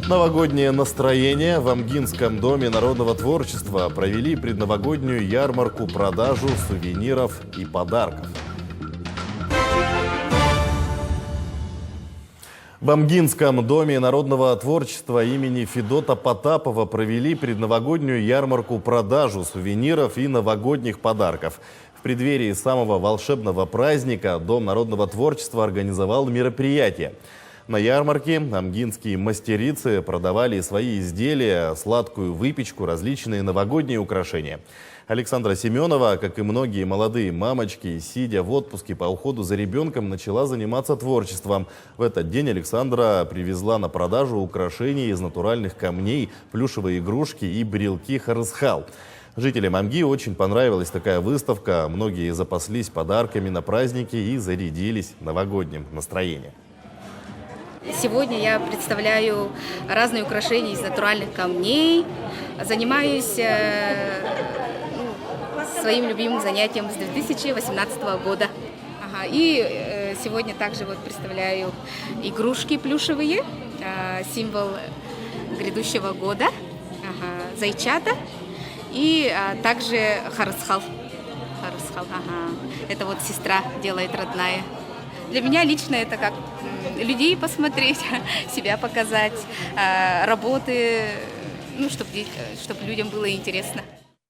Новогоднее настроение в Амгинском доме народного творчества провели предновогоднюю ярмарку-продажу сувениров и подарков. В Амгинском доме народного творчества имени Федота Потапова провели предновогоднюю ярмарку-продажу сувениров и новогодних подарков. В преддверии самого волшебного праздника Дом народного творчества организовал мероприятие. На ярмарке амгинские мастерицы продавали свои изделия, сладкую выпечку, различные новогодние украшения. Александра Семенова, как и многие молодые мамочки, сидя в отпуске по уходу за ребенком, начала заниматься творчеством. В этот день Александра привезла на продажу украшения из натуральных камней, плюшевые игрушки и брелки харысхал. Жителям Амги очень понравилась такая выставка. Многие запаслись подарками на праздники и зарядились новогодним настроением. Сегодня я представляю разные украшения из натуральных камней. Занимаюсь своим любимым занятием с 2018 года. И сегодня также представляю игрушки плюшевые, символ грядущего года, зайчата и также харысхал. Это сестра делает родная. Для меня лично это как людей посмотреть, себя показать, работы, чтобы людям было интересно.